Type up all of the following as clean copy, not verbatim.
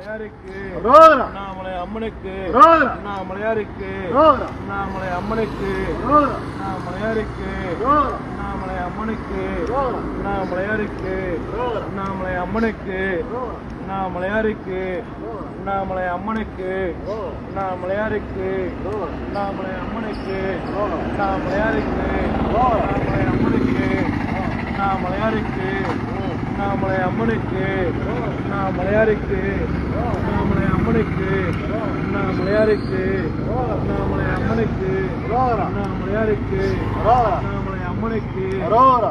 அண்ணாமலையாருக்கு அரோகரா அண்ணாமலை அம்மனுக்கு அரோகரா அண்ணாமலையாருக்கு அரோகரா அண்ணாமலை அம்மனுக்கு அரோகரா அண்ணாமலையாருக்கு அரோகரா அண்ணாமலை அம்மனுக்கு அரோகரா அண்ணாமலையாருக்கு அரோகரா அண்ணாமலை அம்மனுக்கு அண்ணாமலையாருக்கு அண்ணாமலை அம்மனுக்கு அண்ணாமலையாருக்கு அண்ணாமலை அம்மனுக்கு அண்ணாமலையாருக்கு அண்ணாமலை அம்மனுக்கு அண்ணாமலையாருக்கு அண்ணாமலை அம்மனுக்கு அண்ணாமலையாருக்கு அண்ணாமலை அம்மனுக்கு அண்ணாமலையாருக்கு அண்ணாமலை அம்மனுக்கு அண்ணாமலையாருக்கு அண்ணாமலை அம்மனுக்கு அரோகரா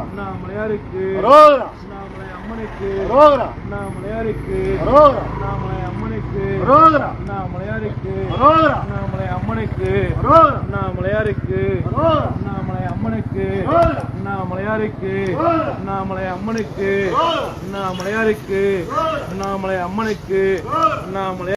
அண்ணாமலையாருக்கு அரோகரா அண்ணாமலை அம்மனுக்கு அரோகரா அண்ணாமலையாருக்கு அரோகரா அண்ணாமலை அம்மனுக்கு அரோகரா அண்ணாமலையாருக்கு அரோகரா அண்ணாமலை அம்மனுக்கு அரோகரா அண்ணாமலையாருக்கு அரோகரா அண்ணாமலை அம்மனுக்கு அரோகரா அண்ணாமலையாருக்கு அண்ணாமலை அம்மனுக்கு அண்ணாமலையாருக்கு அண்ணாமலை அம்மனுக்கு அண்ணாமலை